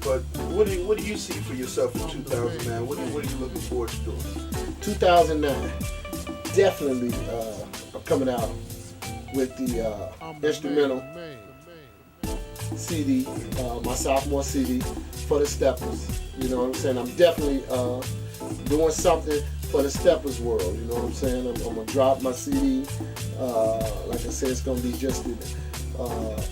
But what do you see for yourself in 2009? What are you looking forward to doing? 2009, definitely I'm coming out with the instrumental CD, my sophomore CD for the Steppers. You know what I'm saying? I'm definitely doing something for the Steppers world. You know what I'm saying? I'm gonna drop my CD. Like I said, it's gonna be just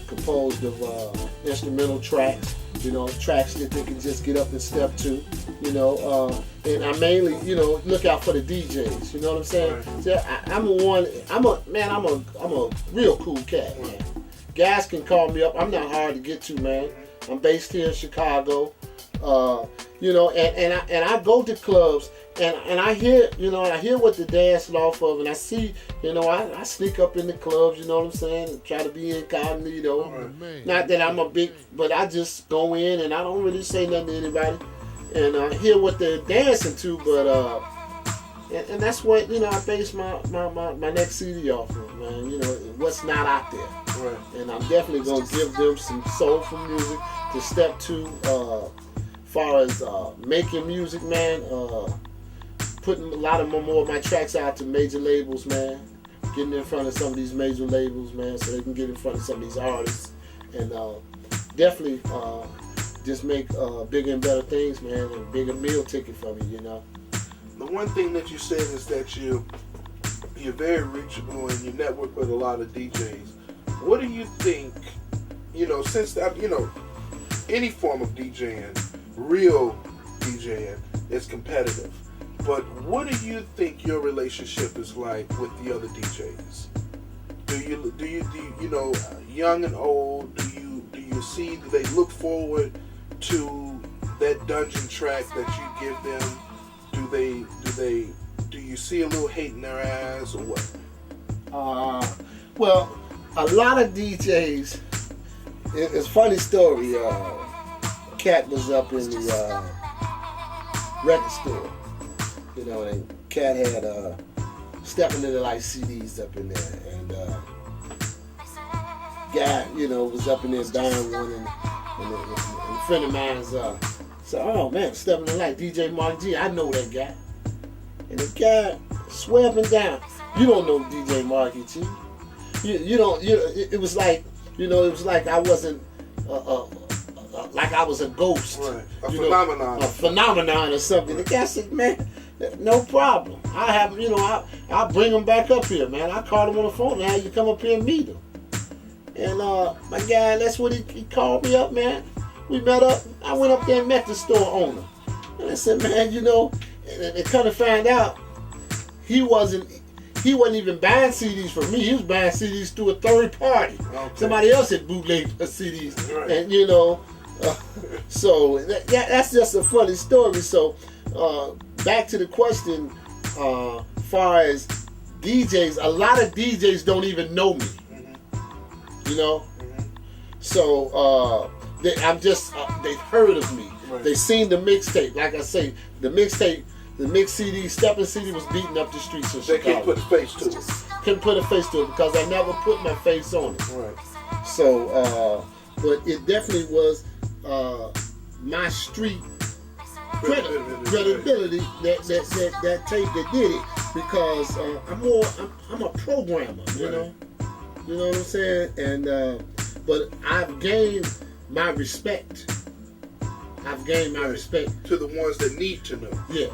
composed of instrumental tracks. You know, tracks that they can just get up and step to. You know, and I mainly, you know, look out for the DJs. You know what I'm saying? Right. So I'm a real cool cat, man. Guys can call me up. I'm not hard to get to, man. I'm based here in Chicago. You know, and I go to clubs and I hear, you know, I hear what the dance off of, and I see, you know, I sneak up in the clubs, you know what I'm saying, and try to be incognito. Right. Not that I'm a big, but I just go in and I don't really say nothing to anybody, and I hear what they're dancing to, but and that's what, you know, I base my next CD off of, man. You know, what's not out there. Right. And I'm definitely gonna give them some soulful music to step to. Far as making music, man, putting a lot of more of my tracks out to major labels, man. Getting in front of some of these major labels, man, so they can get in front of some of these artists, and definitely just make bigger and better things, man, and bigger meal ticket for me, you know. The one thing that you said is that you're very reachable and you network with a lot of DJs. What do you think, you know, since that, you know, any form of DJing, real DJing, is competitive, but what do you think your relationship is like with the other DJs? Do you know, young and old, do you see, do they look forward to that dungeon track that you give them? Do you see a little hate in their eyes or what? Well, a lot of DJs, it's a funny story. Cat was up in the record store, you know, and Cat had Steppin into like CDs up in there, and guy, you know, was up in there buying one, and a friend of mine's said, "Oh man, Steppin in like DJ Markey G, I know that guy," and the guy swear up and down, "You don't know DJ Markey G. You don't. It was like, you know, it was like I wasn't." Like I was a ghost, right. A phenomenon or something. The guy said, "Man, no problem. I have, you know, I'll bring him back up here, man. I called him on the phone and had you come up here and meet him." And my guy, that's what he called me up, man. We met up. I went up there and met the store owner, and I said, "Man, you know," and kind of found out he wasn't even buying CDs from me. He was buying CDs through a third party. Okay. Somebody else had bootlegged CDs, right. And you know. So that's just a funny story. So back to the question, far as DJs, a lot of DJs don't even know me. Mm-hmm. You know, mm-hmm. So they've heard of me. Right. They've seen the mixtape. Like I say, the mix CD, Steppin CD was beating up the streets of Chicago. They can't put a face to it. Couldn't put a face to it because I never put my face on it. Right. So, but it definitely was. My street credibility that tape that did it, because I'm a programmer, you know what I'm saying, and but I've gained my respect. To the ones that need to know. Yeah.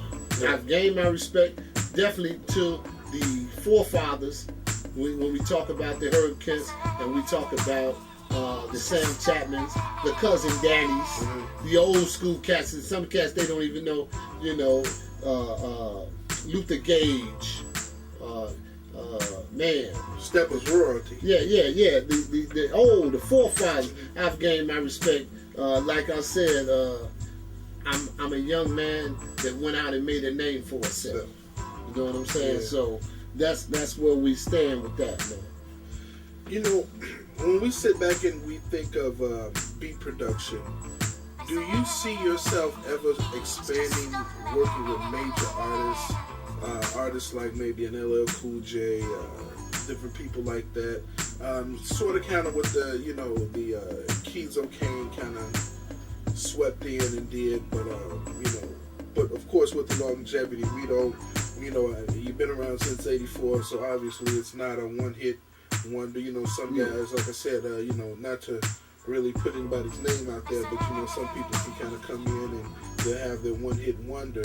I've gained my respect definitely to the forefathers when we talk about the Herb Kents and we talk about the Sam Chapmans, the Cousin Dannies, mm-hmm. the old school cats, and some cats they don't even know, you know, Luther Gage, man. Stepper's royalty. Yeah. The forefathers, I've gained my respect. Like I said, I'm a young man that went out and made a name for himself. You know what I'm saying? Yeah. So that's where we stand with that, man. You know, when we sit back and we think of beat production, do you see yourself ever expanding, working with major artists like maybe an LL Cool J, different people like that, sort of kind of with the, you know, the Keys O'Kane kind of swept in and did, but but of course with the longevity, we don't, you've been around since '84, so obviously it's not a one-hit wonder. Some guys, like I said, not to really put anybody's name out there, but some people can kind of come in and they'll have their one-hit wonder,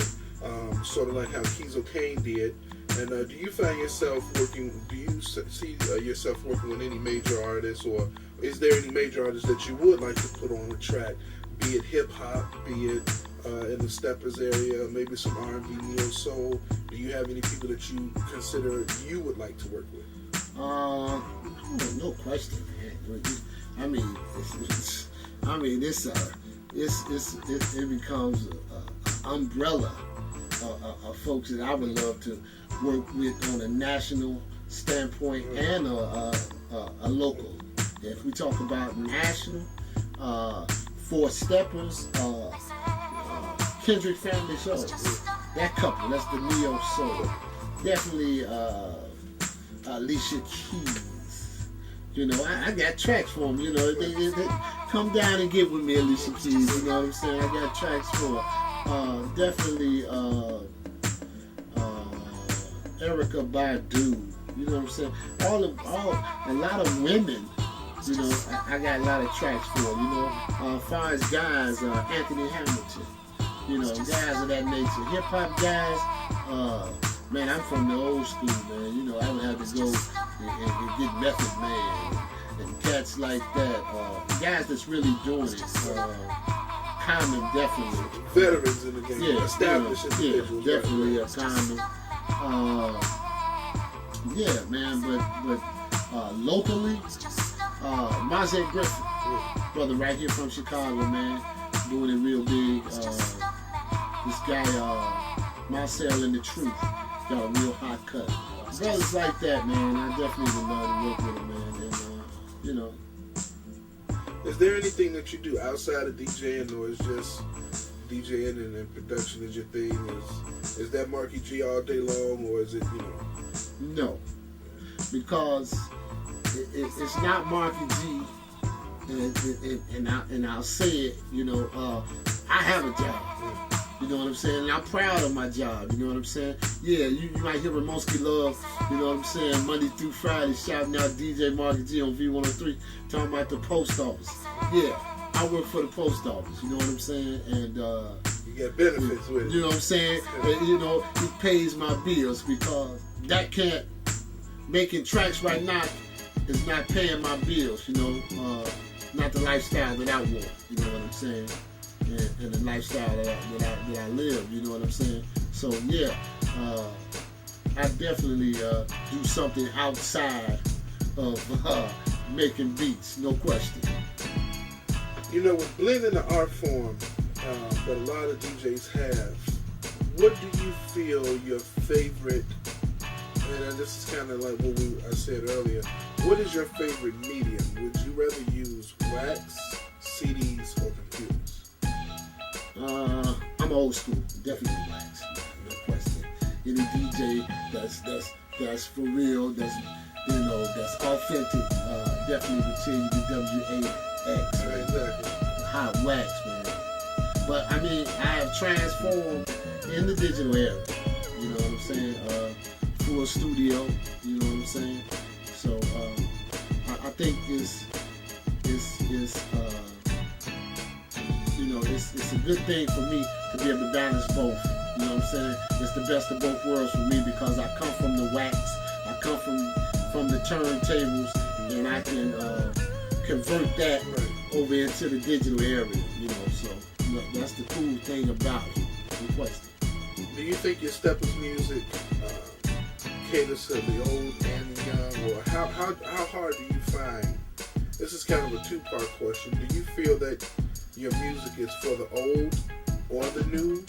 sort of like how Kizo Kane did. And do you find yourself working? Do you see yourself working with any major artists, or is there any major artists that you would like to put on a track? Be it hip hop, be it in the Steppers area, maybe some R&B, neo soul. Do you have any people that you consider you would like to work with? No question, man. I mean, it becomes an umbrella of folks that I would love to work with on a national standpoint and a local. If we talk about national, for Steppers, Kendrick Family Show, that couple, that's the neo soul. Definitely Alicia Keys. I got tracks for them. They come down and get with me, Alicia Keys. You know what I'm saying? I got tracks for definitely Erykah Badu. You know what I'm saying? A lot of women. I got a lot of tracks for. As far as guys, Anthony Hamilton. Guys of that nature. Hip hop guys. Man, I'm from the old school, man. I would have to go and get Method Man and cats like that. Guys that's really doing it. Common, definitely. Veterans in the game. Established individuals. Yeah, definitely a Common. Yeah, man, but locally, Mazette Griffin, brother right here from Chicago, man, doing it real big. This guy, Marcel and the Truth, got a real hot cut. Brothers like that, man, I definitely would love to work with them, man. And, Is there anything that you do outside of DJing, or is just DJing and production is your thing? Is that Markey G all day long, or is it, No, because it's not Markey G, and I'll say it, I have a job. You know what I'm saying? And I'm proud of my job. You know what I'm saying? Yeah, you might hear Ramonski Love, you know what I'm saying, Monday through Friday, shouting out DJ Markey G on V103, talking about the post office. Yeah, I work for the post office, you know what I'm saying? And you get benefits with it. You know what I'm saying? And, it pays my bills, because that can't, making tracks right now is not paying my bills, not the lifestyle that I want, you know what I'm saying? And the lifestyle that I live, you know what I'm saying? So yeah, I definitely do something outside of making beats, no question. With blending the art form that a lot of DJs have, what do you feel your favorite, and this is kind of like what I said earlier, what is your favorite medium? Would you rather use wax, CDs, or computers? I'm old school, definitely wax, no question. Any DJ that's for real, that's authentic, definitely would tell you the WAX, right? Exactly. Hot wax, man. But I have transformed in the digital era. You know what I'm saying? Full studio. You know what I'm saying? So I think it's a good thing for me to be able to balance both. You know what I'm saying? It's the best of both worlds for me, because I come from the wax, I come from the turntables, and I can convert that over into the digital area. So that's the cool thing about it. No question. Do you think your Steppers music caters to the old and the young, or how hard do you find? This is kind of a two-part question. Do you feel that your music is for the old or the new,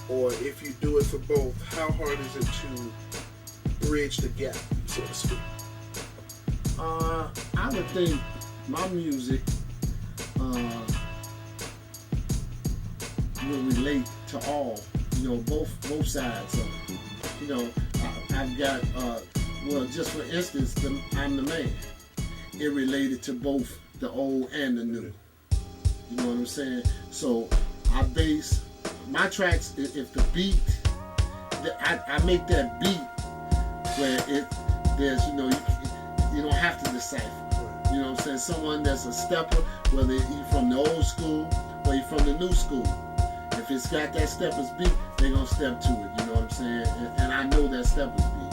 or if you do it for both, how hard is it to bridge the gap, so to speak? I would think my music will relate to all, both sides of it. I've got, just for instance, I'm the Man. It related to both the old and the new. You know what I'm saying? So I base my tracks, if the beat, I make that beat where there's, you don't have to decipher. You know what I'm saying? Someone that's a stepper, whether you from the old school or you from the new school, if it's got that stepper's beat, they're going to step to it. You know what I'm saying? And I know that stepper's beat.